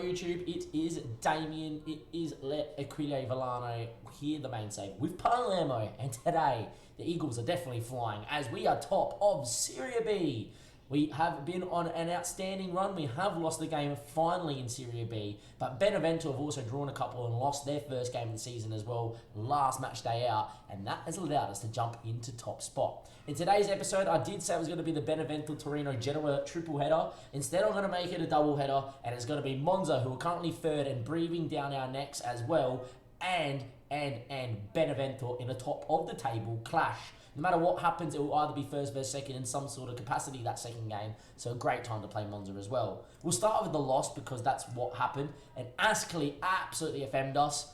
YouTube, it is Damien, it is L'Equile Villano here, the main save with Palermo, and today the Eagles are definitely flying as we are top of Serie B. We have been on an outstanding run. We have lost the game finally in Serie B, but Benevento have also drawn a couple and lost their first game of the season as well, last match day out, and that has allowed us to jump into top spot. In today's episode, I did say it was going to be the Benevento-Torino-Genoa triple header. Instead, I'm going to make it a double header, and it's going to be Monza, who are currently third and breathing down our necks as well, and Benevento in the top of the table clash. No matter what happens, it will either be first versus second in some sort of capacity that second game. So a great time to play Monza as well. We'll start with the loss because that's what happened. And Ascoli absolutely offended us.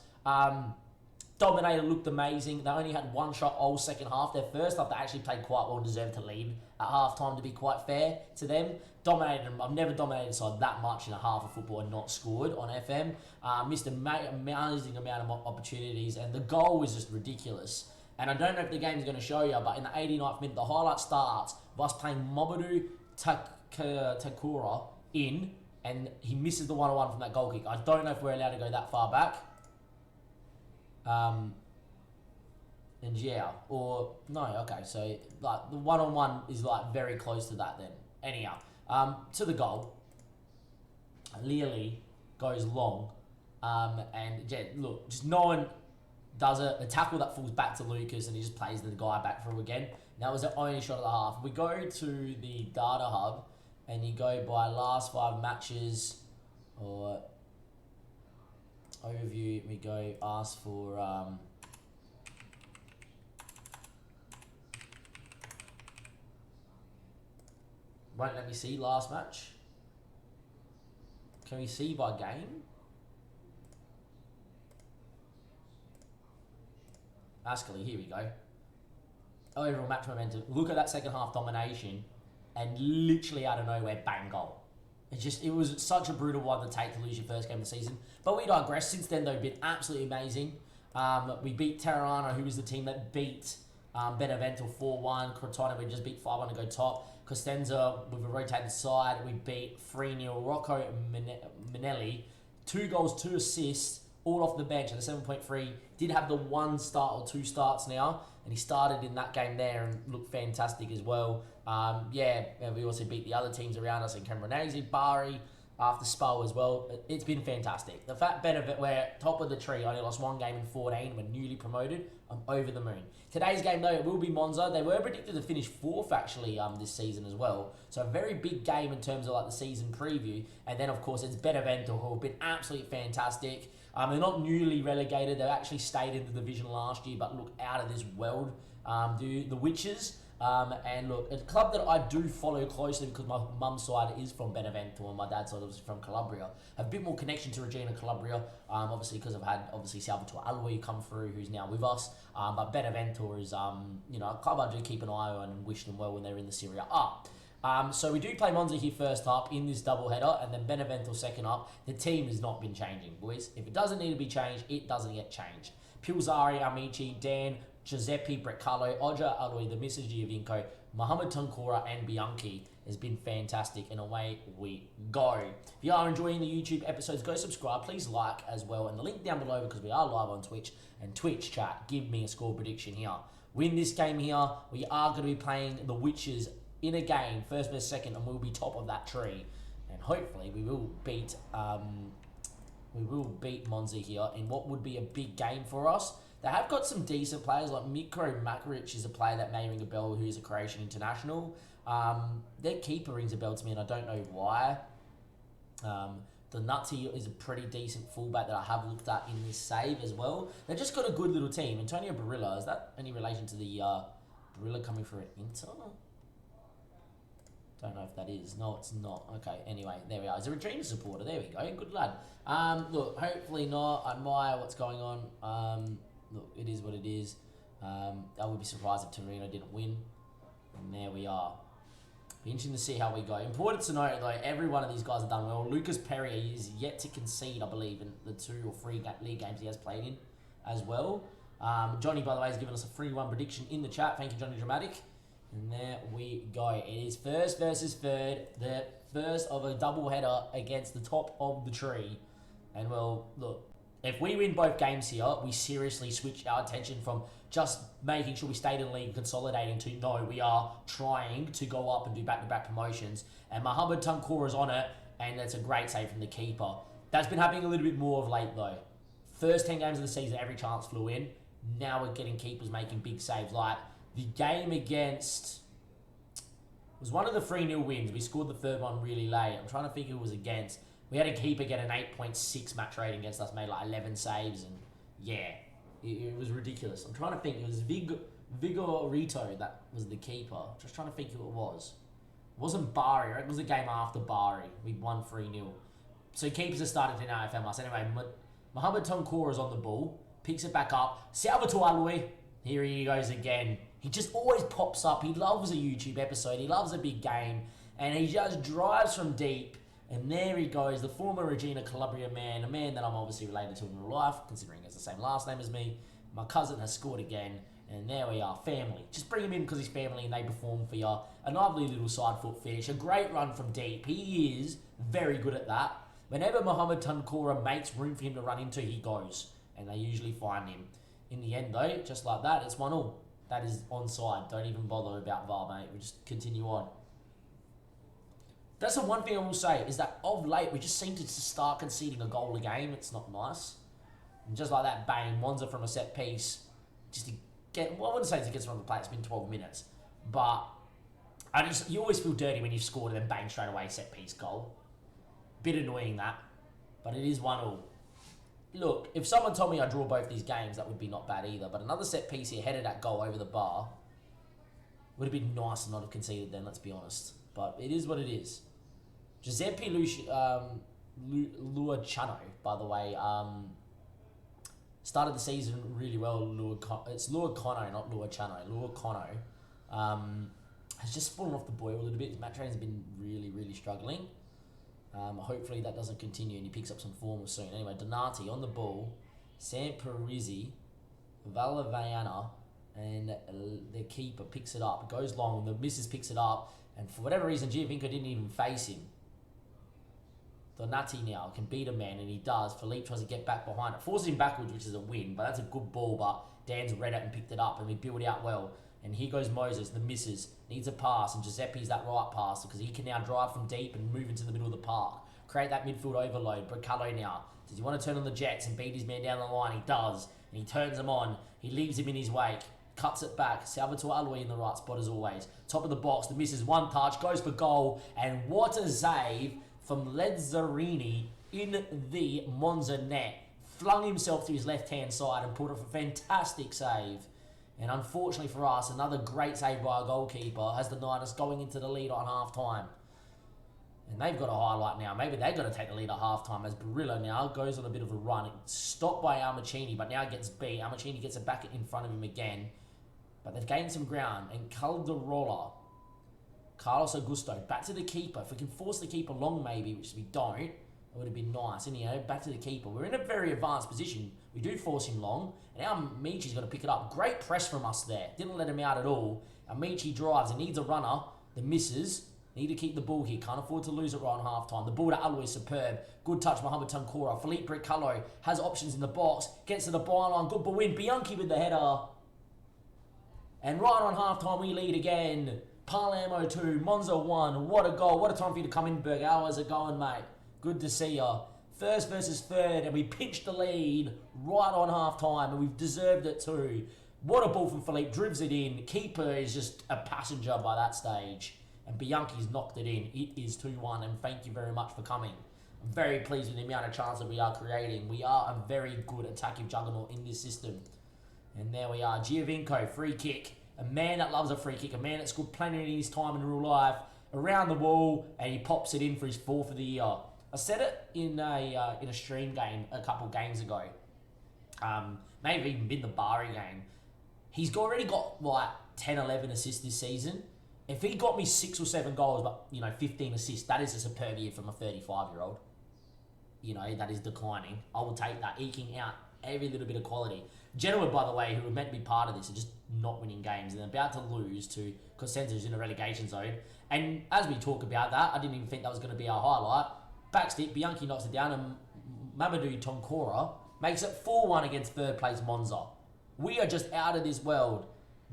Dominator looked amazing. They only had one shot all second half. Their first half, they actually played quite well and deserved to lead at half time, to be quite fair to them. Dominated them. I've never dominated a side that much in a half of football and not scored on FM. Missed an amazing amount of opportunities, and the goal was just ridiculous. And I don't know if the game's going to show you, but in the 89th minute, the highlight starts of us playing Mamadou Takura in, and he misses the 1-on-1 from that goal kick. I don't know if we're allowed to go that far back. And yeah, or no, okay, so like the 1-on-1 is like very close to that then. Anyhow, to the goal, Lily goes long, and yeah, look, just no one does a tackle that falls back to Lucas and he just plays the guy back through again. That was the only shot of the half. We go to the data hub and you go by last 5 matches or overview. We go ask for won't let me see last match. Can we see by game? Ascoli, here we go. Overall match momentum. Look at that second half domination, and literally out of nowhere, bang, goal. It was such a brutal one to take to lose your first game of the season. But we digress. Since then, they've been absolutely amazing. We beat Terrano, who was the team that beat Benevento 4-1. Crotone, we just beat 5-1 to go top. Costanza, with a rotated side, we beat 3-0. Rocco Minelli, 2 goals, 2 assists. All off the bench at a 7.3. Did have the 1 start or 2 starts now, and he started in that game there and looked fantastic as well. We also beat the other teams around us in Cameronese, Bari, after Spa as well. It's been fantastic. The fact Benevento, we're top of the tree, only lost 1 game in 14, we're newly promoted. I'm over the moon. Today's game though, it will be Monza. They were predicted to finish 4th actually this season as well. So a very big game in terms of like the season preview. And then of course it's Benevento, who have been absolutely fantastic. They're not newly relegated. They actually stayed in the division last year, but look out of this world. The Witches. And look, a club that I do follow closely because my mum's side is from Benevento and my dad's side is from Calabria. I have a bit more connection to Regina Calabria, obviously because I've had Salvatore Aloi come through, who's now with us. But Benevento is a club I do keep an eye on and wish them well when they're in the Serie A. So we do play Monza here first up in this double header, and then Benevento second up. The team has not been changing, boys. If it doesn't need to be changed, it doesn't get changed. Pilzari, Amici, Dan, Giuseppe, Breccalo, Oja, Aloi, the Mrs. Giovinco, Mohamed Tankura, and Bianchi has been fantastic, and away we go. If you are enjoying the YouTube episodes, go subscribe, please like as well, and the link down below because we are live on Twitch, and Twitch chat, give me a score prediction here. Win this game here, we are going to be playing the Witches in a game, first versus second, and we'll be top of that tree, and hopefully we will beat Monza here in what would be a big game for us. They have got some decent players, like Mikro Makaric is a player that may ring a bell, who is a Croatian international. Their keeper rings a bell to me, and I don't know why. The Nutty is a pretty decent fullback that I have looked at in this save as well. They've just got a good little team. Antonio Barilla, is that any relation to the Barilla coming for an Inter? Don't know if that is. No, it's not. Okay, anyway, there we are. He's a Regina supporter. There we go. Good lad. Look, hopefully not. I admire what's going on. Look, it is what it is. I would be surprised if Torino didn't win. And there we are. Be interesting to see how we go. Important to note, though, every one of these guys have done well. Lucas Perrier is yet to concede, I believe, in the 2 or 3 league games he has played in as well. Johnny, by the way, has given us a 3-1 prediction in the chat. Thank you, Johnny Dramatic. And there we go. It is first versus third. The first of a double header against the top of the tree. And well, look, if we win both games here, we seriously switch our attention from just making sure we stayed in the league, consolidating to no, we are trying to go up and do back-to-back promotions. And Mohamed Tunkora is on it, and that's a great save from the keeper. That's been happening a little bit more of late though. First 10 games of the season, every chance flew in. Now we're getting keepers making big saves. Like the game against... It was one of the 3-0 wins. We scored the third one really late. I'm trying to think who it was against. We had a keeper get an 8.6 match rating against us, made like 11 saves, and yeah, it was ridiculous. I'm trying to think. It was Vigorito that was the keeper. Just trying to think who it was. It wasn't Bari, right? It was the game after Bari. We won 3-0. So keepers have started in our FMS. Anyway, Mohamed Tonkora is on the ball, picks it back up. Salvatore Alui, here he goes again. He just always pops up. He loves a YouTube episode. He loves a big game, and he just drives from deep. And there he goes, the former Regina Calabria man, a man that I'm obviously related to in real life, considering he has the same last name as me. My cousin has scored again, and there we are, family. Just bring him in because he's family and they perform for you. A lovely little side foot finish, a great run from deep. He is very good at that. Whenever Mohamed Tunkora makes room for him to run into, he goes, and they usually find him. In the end though, just like that, it's 1-1. That is onside. Don't even bother about VAR, mate. We just continue on. That's the one thing I will say, is that of late, we just seem to start conceding a goal a game. It's not nice. And just like that, bang, Monza from a set piece. Just to get, well, I wouldn't say to get from the play, it's been 12 minutes. But you always feel dirty when you've scored and then bang, straight away, set piece goal. Bit annoying that. But it is 1-1. Look, if someone told me I draw both these games, that would be not bad either. But another set piece here, headed that goal over the bar, would have been nice to not have conceded then, let's be honest. But it is what it is. Giuseppe Luciano, by the way, started the season really well. It's Luciano, not Luciano. Luciano has just fallen off the boil a little bit. His match rating has been really, really struggling. Hopefully that doesn't continue and he picks up some form soon. Anyway, Donati on the ball, Sam Parisi, Valaviana, and the keeper picks it up. It goes long, the missus picks it up, and for whatever reason, Giovinco didn't even face him. Donati now can beat a man, and he does. Philippe tries to get back behind it. Forces him backwards, which is a win, but that's a good ball, but Dan's read it and picked it up, and we build out well. And here goes Moses, the misses, needs a pass, and Giuseppe's that right pass, because he can now drive from deep and move into the middle of the park. Create that midfield overload. Bricalo now. Does he want to turn on the jets and beat his man down the line? He does. And he turns him on. He leaves him in his wake. Cuts it back. Salvatore Alui in the right spot as always. Top of the box. The misses one touch. Goes for goal. And what a save from Lezzarini in the Monza net. Flung himself to his left-hand side and put off a fantastic save. And unfortunately for us, another great save by a goalkeeper has denied us going into the lead on half-time. And they've got a highlight now. Maybe they've got to take the lead at half-time as Barilla now goes on a bit of a run. It's stopped by Armacini, but now gets beat. Armacini gets it back in front of him again. But they've gained some ground. And Calderola, Carlos Augusto, back to the keeper. If we can force the keeper long maybe, which we don't, it would have been nice. And, back to the keeper. We're in a very advanced position. We do force him long. And now Amichi's going to pick it up. Great press from us there. Didn't let him out at all. Amici drives and needs a runner. The misses. Need to keep the ball here. Can't afford to lose it right on half-time. The ball to Alui is superb. Good touch, Mohamed Tunkora. Philippe Bricalo has options in the box. Gets to the byline. Good ball in. Bianchi with the header. And right on half-time, we lead again. Palermo 2, Monza 1. What a goal. What a time for you to come in, Berg. How is it going, mate? Good to see you. First versus third, and we pinched the lead right on half-time, and we've deserved it too. What a ball from Philippe. Dribs it in. Keeper is just a passenger by that stage. And Bianchi's knocked it in. It is 2-1, and thank you very much for coming. I'm very pleased with the amount of chance that we are creating. We are a very good attacking juggernaut in this system. And there we are. Giovinco, free kick. A man that loves a free kick. A man that's scored plenty in his time in real life. Around the wall, and he pops it in for his fourth of the year. I said it in a stream game a couple games ago. Maybe even been the Bari game. He's already got like 10, 11 assists this season. If he got me 6 or 7 goals, but 15 assists, that is a superb year from a 35-year-old. That is declining. I will take that, eking out every little bit of quality. Genoa, by the way, who were meant to be part of this, are just not winning games and they're about to lose to Cosenza, who's in a relegation zone. And as we talk about that, I didn't even think that was going to be our highlight. Backstick, Bianchi knocks it down, and Mamadou Tonkora makes it 4-1 against third place Monza. We are just out of this world.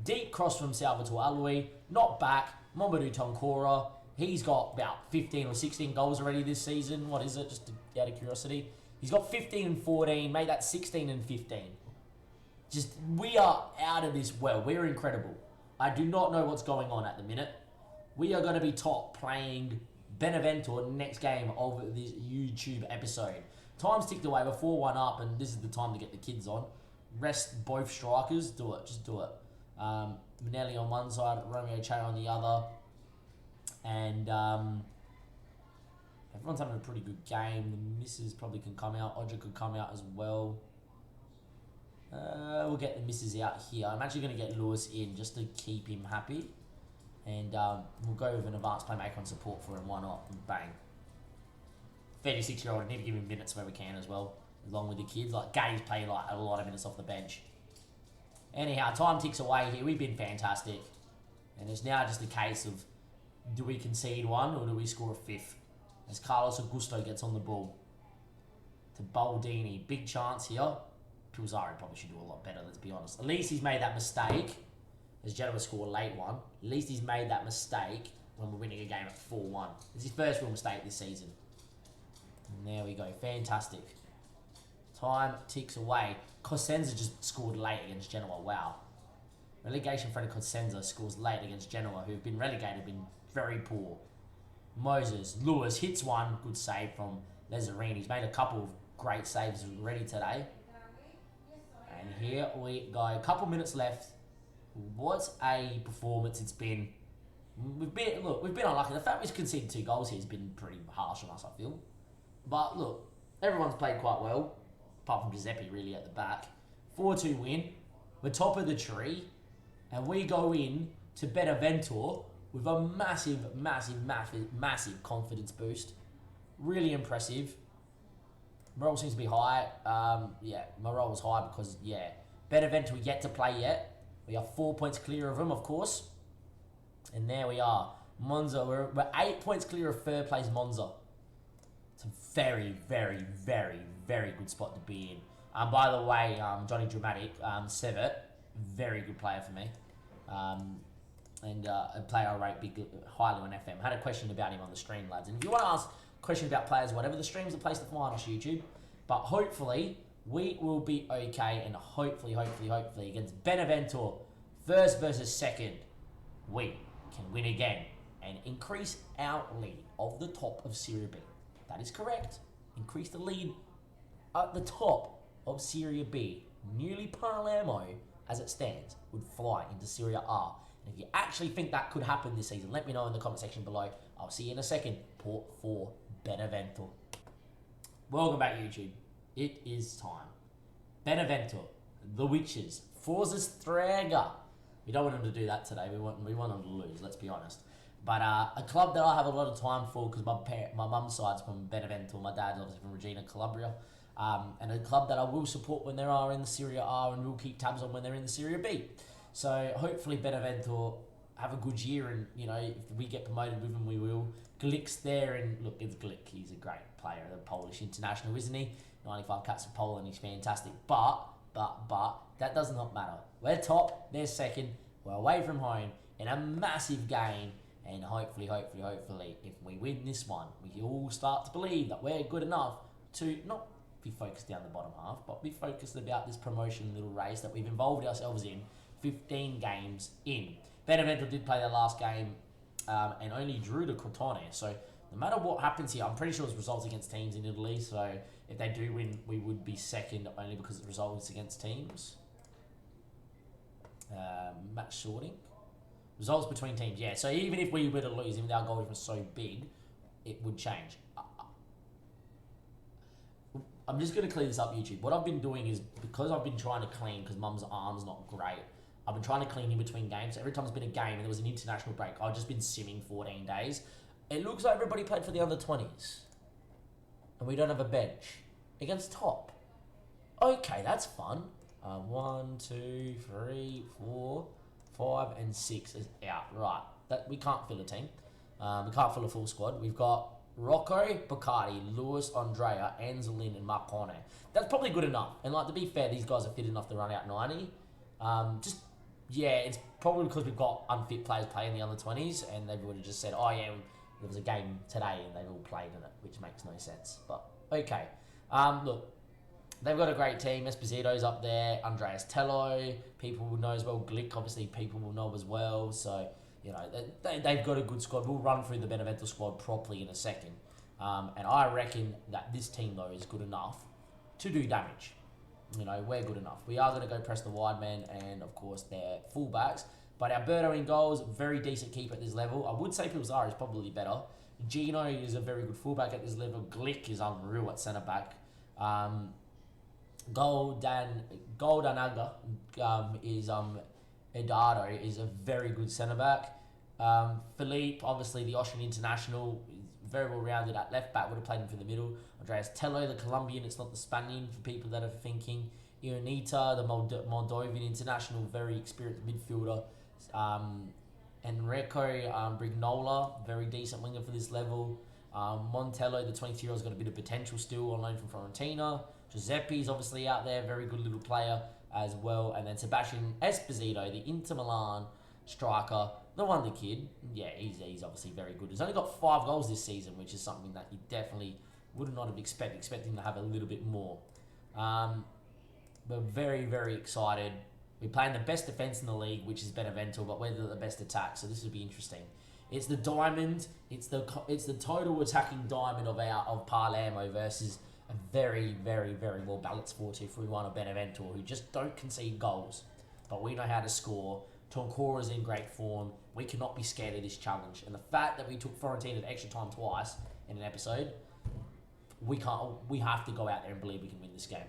Deep cross from Salvatore Alui, not back. Mamadou Tonkora, he's got about 15 or 16 goals already this season. What is it? Just out of curiosity. He's got 15 and 14, made that 16 and 15. Just, we are out of this world. We're incredible. I do not know what's going on at the minute. We are going to be top playing Benevento next game of this YouTube episode. Time's ticked away. We're 4-1 up, and this is the time to get the kids on. Rest both strikers. Do it. Just do it. Manelli on one side, Romeo Che on the other. And everyone's having a pretty good game. The misses probably can come out. Odja could come out as well. We'll get the misses out here. I'm actually going to get Lewis in just to keep him happy. And we'll go with an advanced playmaker on support for him. Why not? And bang. 36-year-old, need to give him minutes where we can as well. Along with the kids. Like, Gary's playing like a lot of minutes off the bench. Anyhow, time ticks away here. We've been fantastic. And it's now just a case of, do we concede one or do we score a fifth? As Carlos Augusto gets on the ball. To Baldini. Big chance here. Pilzari probably should do a lot better, let's be honest. At least he's made that mistake. As Genoa score a late one. At least he's made that mistake when we're winning a game at 4-1. It's his first real mistake this season. And there we go. Fantastic. Time ticks away. Cosenza just scored late against Genoa. Wow. Relegation friend Cosenza scores late against Genoa, who've been relegated, been very poor. Moses. Lewis hits one. Good save from Lazzarini. He's made a couple of great saves already today. And here we go. A couple minutes left. What a performance it's been. We've been unlucky. The fact we've conceded 2 goals here has been pretty harsh on us, I feel. But look, everyone's played quite well. Apart from Giuseppe, really, at the back. 4-2 win. We're top of the tree. And we go in to Benevento with a massive, massive, massive, massive confidence boost. Really impressive. Morale seems to be high. Morale was high because, Benevento yet to play yet. We are 4 points clear of them, of course. And there we are. Monza, we're 8 points clear of third place Monza. It's a very, very, very, very good spot to be in. By the way, Johnny Dramatic, Sevet, very good player for me. And a player I rate highly on FM. I had a question about him on the stream, lads. And if you want to ask questions about players, whatever, the stream's the place to find us, YouTube. But hopefully, we will be okay. And hopefully, against Benevento, first versus second, we can win again and increase our lead of the top of Serie B. That is correct. Increase the lead at the top of Serie B. Newly Palermo, as it stands, would fly into Serie A. And if you actually think that could happen this season, let me know in the comment section below. I'll see you in a second. Port for Benevento. Welcome back, YouTube. It is time. Benevento, the Witches, Forza Strega. We don't want them to do that today. We want them to lose, let's be honest. But a club that I have a lot of time for because my mum's side's from Benevento, my dad's obviously from Regina, Calabria. And a club that I will support when they are in the Serie A and will keep tabs on when they're in the Serie B. So hopefully Benevento have a good year and, if we get promoted with them, we will. Glick's there and look, it's Glick. He's a great player, the Polish international, isn't he? 95 caps for Poland, he's fantastic. But, that does not matter. We're top, they're second, we're away from home in a massive game. And hopefully, if we win this one, we all start to believe that we're good enough to not be focused down the bottom half, but be focused about this promotion little race that we've involved ourselves in 15 games in. Benevento did play their last game and only drew to Crotone. So no matter what happens here, I'm pretty sure it's results against teams in Italy. So if they do win, we would be second only because it results against teams. Match sorting. Results between teams, yeah. So even if we were to lose, even though our goal difference was so big, it would change. I'm just going to clear this up, YouTube. What I've been doing is, because I've been trying to clean, because Mum's arm's not great, I've been trying to clean in between games. So every time there's been a game and there was an international break, I've just been simming 14 days. It looks like everybody played for the under-20s. And we don't have a bench. Against top. Okay, that's fun. 1, 2, 3, 4, 5, and 6 is out. Right. That we can't fill a team. We can't fill a full squad. We've got Rocco, Bacardi, Lewis, Andrea, Anzelin, and Marcone. That's probably good enough. And like to be fair, these guys are fit enough to run out 90. It's probably because we've got unfit players playing the under 20s, and they would have just said, "Oh yeah, there was a game today, and they've all played in it," which makes no sense. But okay, look. They've got a great team. Esposito's up there. Andreas Tello, people will know as well. Glick, obviously, people will know as well. So, they've got a good squad. We'll run through the Benevento squad properly in a second. And I reckon that this team, though, is good enough to do damage. We're good enough. We are going to go press the wide man and, of course, their fullbacks. But Alberto in goals, very decent keeper at this level. I would say Pilzar is probably better. Gino is a very good fullback at this level. Glick is unreal at centre-back. Goldanaga is Eduardo is a very good centre back. Philippe, obviously the Austrian international, is very well rounded at left back. Would have played him for the middle. Andreas Tello, the Colombian, it's not the Spaniard for people that are thinking. Ionita, the Moldovan international, very experienced midfielder. Enrico Brignola, very decent winger for this level. Montello, the 22-year-old's got a bit of potential still on loan from Fiorentina. Giuseppe's obviously out there, very good little player as well. And then Sebastian Esposito, the Inter Milan striker, the wonder kid. Yeah, he's obviously very good. He's only got 5 goals this season, which is something that you definitely would not have expecting to have a little bit more. We're very, very excited. We're playing the best defence in the league, which is Benevento, but we're the best attack, so this will be interesting. It's the diamond. It's the total attacking diamond of Palermo versus a very, very, very well balanced 4-2-3-1 of Benevento, who just don't concede goals. But we know how to score. Toncora's in great form. We cannot be scared of this challenge. And the fact that we took Fiorentina to extra time twice in an episode, we have to go out there and believe we can win this game.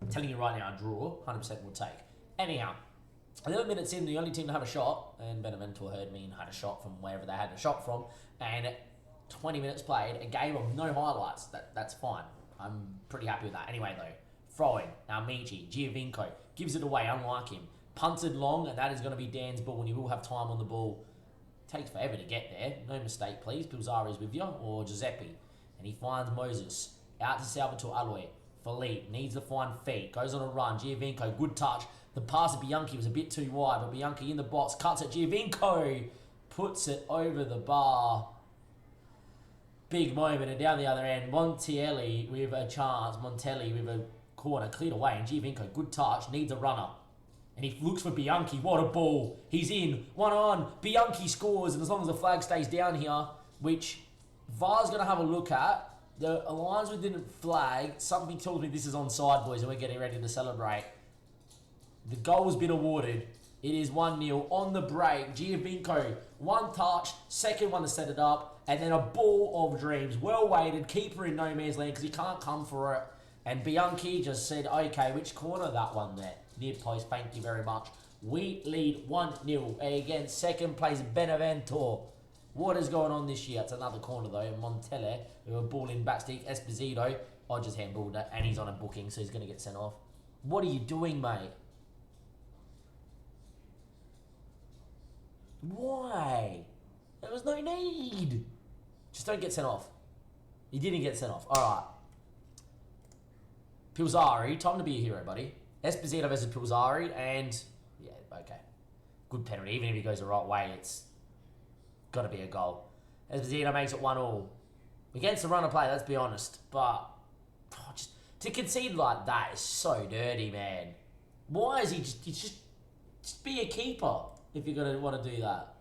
I'm telling you right now, a draw, 100% will take. Anyhow, 11 minutes in, the only team to have a shot, and Benevento heard me and had a shot from wherever they had a shot from, and 20 minutes played, a game of no highlights. That's fine. I'm pretty happy with that. Anyway, though, throwing, Amici, Giovinco, gives it away, unlike him. Punted long, and that is going to be Dan's ball, and he will have time on the ball. Takes forever to get there. No mistake, please. Pilzari's with you, or Giuseppe. And he finds Moses. Out to Salvatore Aloy. Philippe needs to find feet. Goes on a run. Giovinco, good touch. The pass to Bianchi was a bit too wide, but Bianchi in the box. Cuts it. Giovinco puts it over the bar. Big moment. And down the other end, Montelli with a chance. Montelli with a corner. Cleared away. And Giovinco, good touch. Needs a runner. And he looks for Bianchi. What a ball. He's in. 1-on. Bianchi scores. And as long as the flag stays down here, which VAR's going to have a look at, the linesman didn't flag. Something tells me this is onside, boys, and we're getting ready to celebrate. The goal has been awarded. It is 1-0 on the break. Giovinco, one touch, second one to set it up, and then a ball of dreams. Well weighted, keeper in no man's land because he can't come for it. And Bianchi just said, okay, which corner? That one there. Near post, thank you very much. We lead 1-0 against second place Benevento. What is going on this year? It's another corner though. Montelle, who are balling backstick. Esposito, I just handballed it, and he's on a booking, so he's going to get sent off. What are you doing, mate? Why? There was no need. Just don't get sent off. He didn't get sent off. All right. Pilzari, time to be a hero, buddy. Esposito versus Pilzari, and yeah, okay. Good penalty. Even if he goes the right way, it's got to be a goal. Esposito makes it 1-1. Against the runner play, let's be honest. But just to concede like that is so dirty, man. Why is he just be a keeper if you're going to want to do that?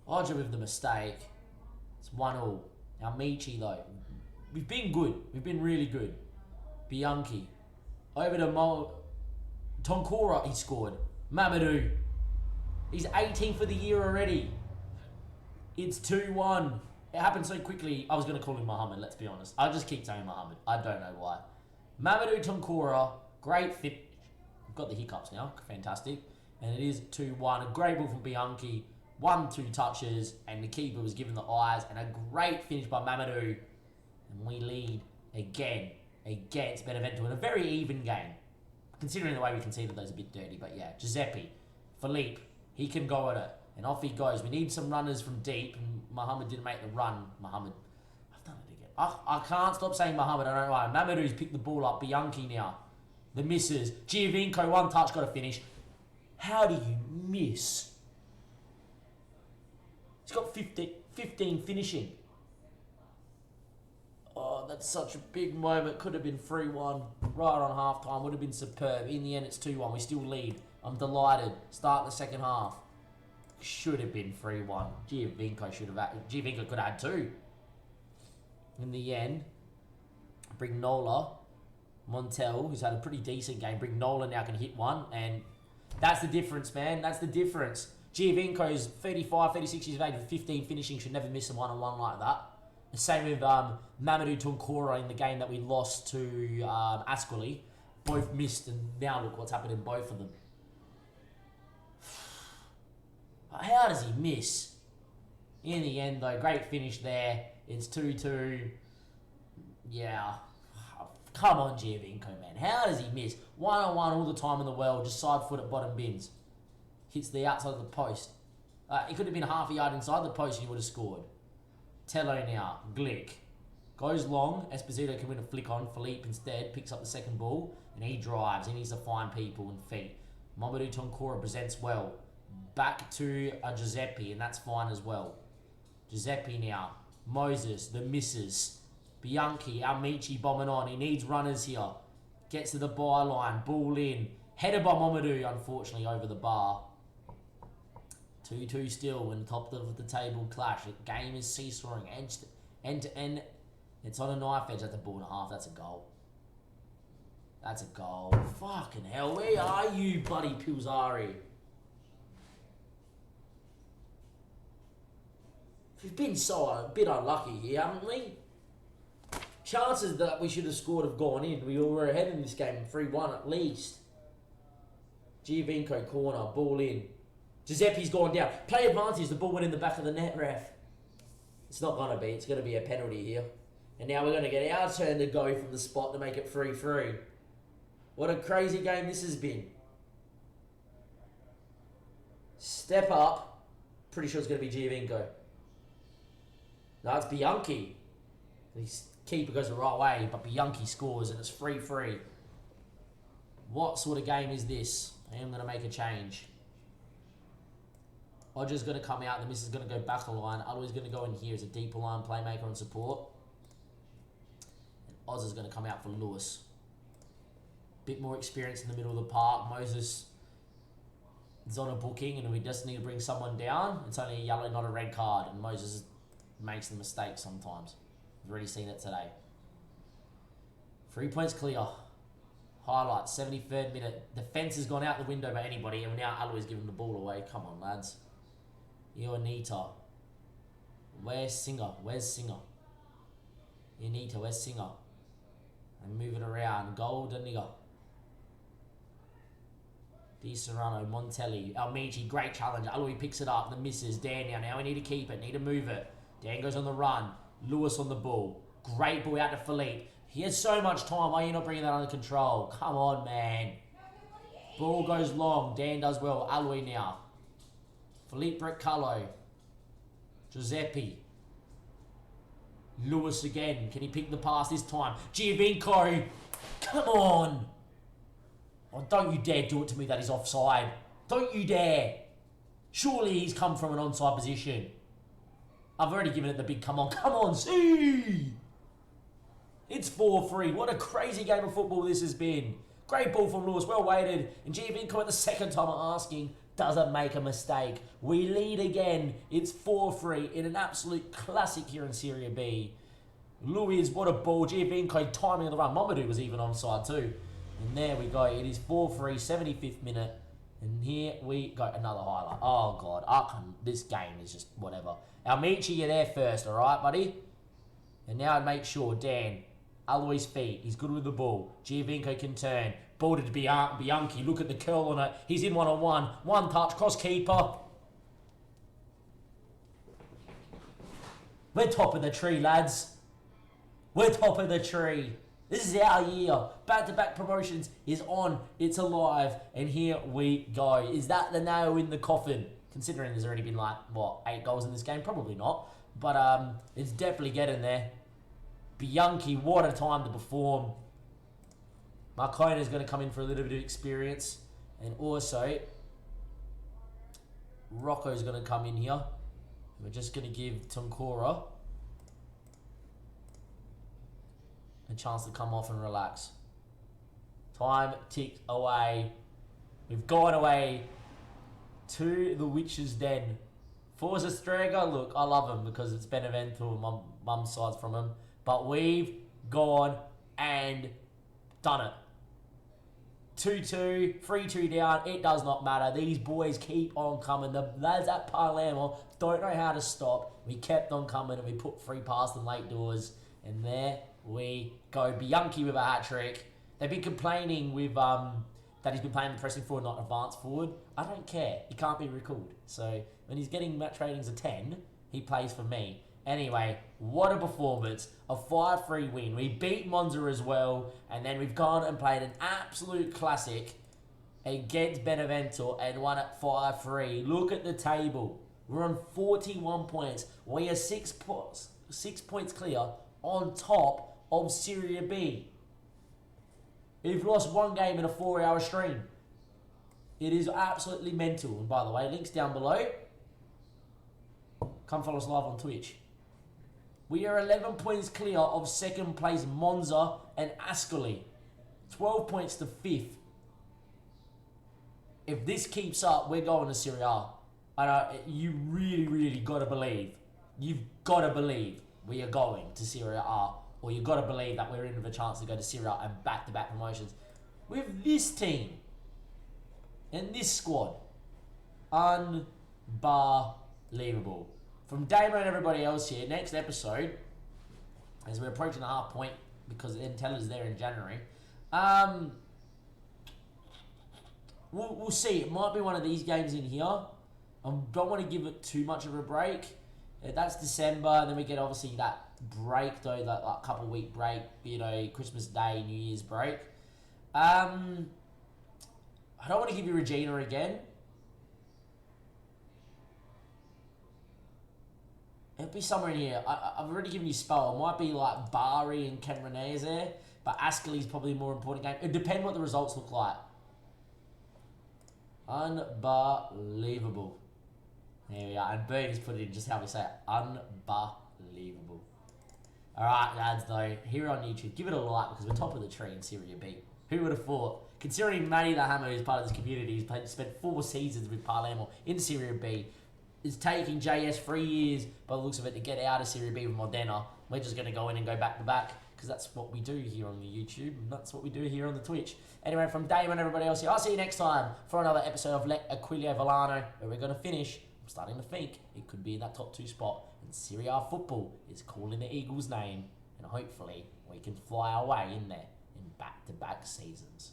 Odger with the mistake. It's 1-1. Now Michi, though. We've been good. We've been really good. Bianchi. Over to Tonkora, he scored. Mamadou. He's 18 for the year already. It's 2-1. It happened so quickly, I was going to call him Mohammed, let's be honest. I just keep saying Mohammed. I don't know why. Mamadou Tonkora, great fit. I've got the hiccups now. Fantastic. And it is 2-1. A great ball from Bianchi. 1-2 touches. And the keeper was given the eyes. And a great finish by Mamadou. And we lead again. against Benevento in a very even game. Considering the way we conceded those a bit dirty, but yeah, Giuseppe, Philippe, he can go at it. And off he goes. We need some runners from deep. And Mohammed didn't make the run. Mohammed, I've done it again. I can't stop saying Mohammed, I don't know why. Mamadou's picked the ball up. Bianchi now. The misses. Giovinco, one touch, got to finish. How do you miss? He's got 15 finishing. Oh, that's such a big moment. Could have been 3-1 right on half time. Would have been superb. In the end, it's 2-1. We still lead. I'm delighted. Start the second half. Should have been 3-1. Giovinco could have had 2. In the end, Brignola, Montel, who's had a pretty decent game. Brignola now can hit one. And that's the difference, man. That's the difference. Giovinco's 35, 36 years of age with 15 finishing. Should never miss a one-on-one like that. The same with Mamadou Tunkora in the game that we lost to Ascoli. Both missed, and now look what's happened in both of them. How does he miss? In the end, though, great finish there. It's 2-2. Yeah. Come on, Giovinco, man. How does he miss? One-on-one all the time in the world, just side foot at bottom bins. Hits the outside of the post. It could have been half a yard inside the post and he would have scored. Tello now. Glick. Goes long. Esposito can win a flick on. Philippe instead picks up the second ball and he drives. He needs to find people and feet. Mamadou Tonkora presents well. Back to Giuseppe and that's fine as well. Giuseppe now. Moses. The misses. Bianchi. Amici bombing on. He needs runners here. Gets to the byline. Ball in. Headed by Mamadou, unfortunately, over the bar. 2-2 still when top of the table clash. The game is seesawing end to end. It's on a knife edge. That's a ball and a half. That's a goal. That's a goal. Fucking hell. Where are you, buddy Pilzari? We've been a bit unlucky here, haven't we? Chances that we should have scored have gone in. We were ahead in this game, 3-1 at least. Giovinco corner, ball in. Giuseppe's gone down. Play advantage, the ball went in the back of the net, ref. It's not going to be. It's going to be a penalty here. And now we're going to get our turn to go from the spot to make it 3-3. What a crazy game this has been. Step up. Pretty sure it's going to be Giovinco. No, it's Bianchi. His keeper goes the right way, but Bianchi scores and it's 3-3. What sort of game is this? I am going to make a change. Odger's going to come out. The miss is going to go back a line. Aloy's going to go in here as a deeper line playmaker and support. And Oz is going to come out for Lewis. Bit more experience in the middle of the park. Moses is on a booking and we just need to bring someone down. It's only a yellow, not a red card. And Moses makes the mistake sometimes. We've already seen it today. 3 points clear. Highlights, 73rd minute. The fence has gone out the window by anybody, and now Aloy's giving the ball away. Come on, lads. Ionita. Where's Singer? Where's Singer? Ionita, where's Singer? And move it around. Goldeniga. Di Serrano, Montelli, Almici, great challenge. Aloy picks it up, the misses. Dan now we need to keep it, need to move it. Dan goes on the run. Lewis on the ball. Great ball out to Philippe. He has so much time. Why are you not bringing that under control? Come on, man. Ball goes long. Dan does well. Aloy now. Philippe Breccalo. Giuseppe. Lewis again. Can he pick the pass this time? Giovinco. Come on. Oh, don't you dare do it to me that he's offside. Don't you dare. Surely he's come from an onside position. I've already given it the big come on. Come on, see. It's 4-3. What a crazy game of football this has been. Great ball from Lewis, well weighted. And Giovinco at the second time I'm asking, doesn't make a mistake. We lead again. It's 4-3 in an absolute classic here in Serie B. Luis, what a ball. Giovinco timing of the run. Mamadou was even onside too. And there we go. It is 4-3, 75th minute. And here we go. Another highlight. Oh, God. This game is just whatever. Almici, you're there first, all right, buddy? And now I'd make sure, Dan, Aloy's feet. He's good with the ball. Giovinco can turn. Ball to Bianchi. Look at the curl on it. He's in one-on-one. One touch. Cross keeper. We're top of the tree, lads. We're top of the tree. This is our year. Back-to-back promotions is on. It's alive. And here we go. Is that the nail in the coffin? Considering there's already been 8 goals in this game? Probably not. But it's definitely getting there. Bianchi, what a time to perform. Marcona's going to come in for a little bit of experience. And also, Rocco's going to come in here. We're just going to give Tonkora a chance to come off and relax. Time ticks away. We've gone away to the Witch's Den. Forza Strega, look, I love him because it's Benevento, my mum's side's from him. But we've gone and done it. 2-2, 3-2 down, it does not matter. These boys keep on coming. The lads at Palermo don't know how to stop. We kept on coming and we put 3 past them late doors. And there we go. Bianchi with a hat-trick. They've been complaining with that he's been playing the pressing forward, not advanced forward. I don't care. He can't be recalled. So when he's getting match ratings of 10, he plays for me. Anyway, what a performance. A 5-3 win. We beat Monza as well. And then we've gone and played an absolute classic against Benevento and won at 5-3. Look at the table. We're on 41 points. We are 6 points clear on top of Serie B. We've lost 1 game in a 4-hour stream. It is absolutely mental. And by the way, links down below. Come follow us live on Twitch. We are 11 points clear of 2nd place Monza and Ascoli. 12 points to 5th. If this keeps up, we're going to Serie A. You really, really got to believe. You've got to believe we are going to Serie A. Or you've got to believe that we're in with a chance to go to Serie A and back-to-back promotions. With this team and this squad. Unbelievable. From Damon and everybody else here, next episode, as we're approaching the half point, because Intella's there in January, we'll see. It might be one of these games in here. I don't want to give it too much of a break. That's December, and then we get obviously that break, though, that couple-week break, Christmas Day, New Year's break. I don't want to give you Regina again. It'll be somewhere in here. I've already given you Spell. It might be like Bari and Cameronese, but Ascoli's probably a more important game. It depends what the results look like. Unbelievable. There we are. And Bernie's put it in just how we say it. Unbelievable. Alright, lads, though, here on YouTube, give it a like because we're top of the tree in Serie B. Who would have thought? Considering Matty the Hammer, who's part of this community, he's spent 4 seasons with Palermo in Serie B. It's taking JS 3 years, by the looks of it, to get out of Serie B with Modena. We're just going to go in and go back to back, because that's what we do here on the YouTube, and that's what we do here on the Twitch. Anyway, from Damon and everybody else here, I'll see you next time for another episode of Let Aquilio Volano, where we're going to finish. I'm starting to think it could be in that top 2 spot, and Serie A football is calling the Eagles' name, and hopefully we can fly our way in there in back-to-back seasons.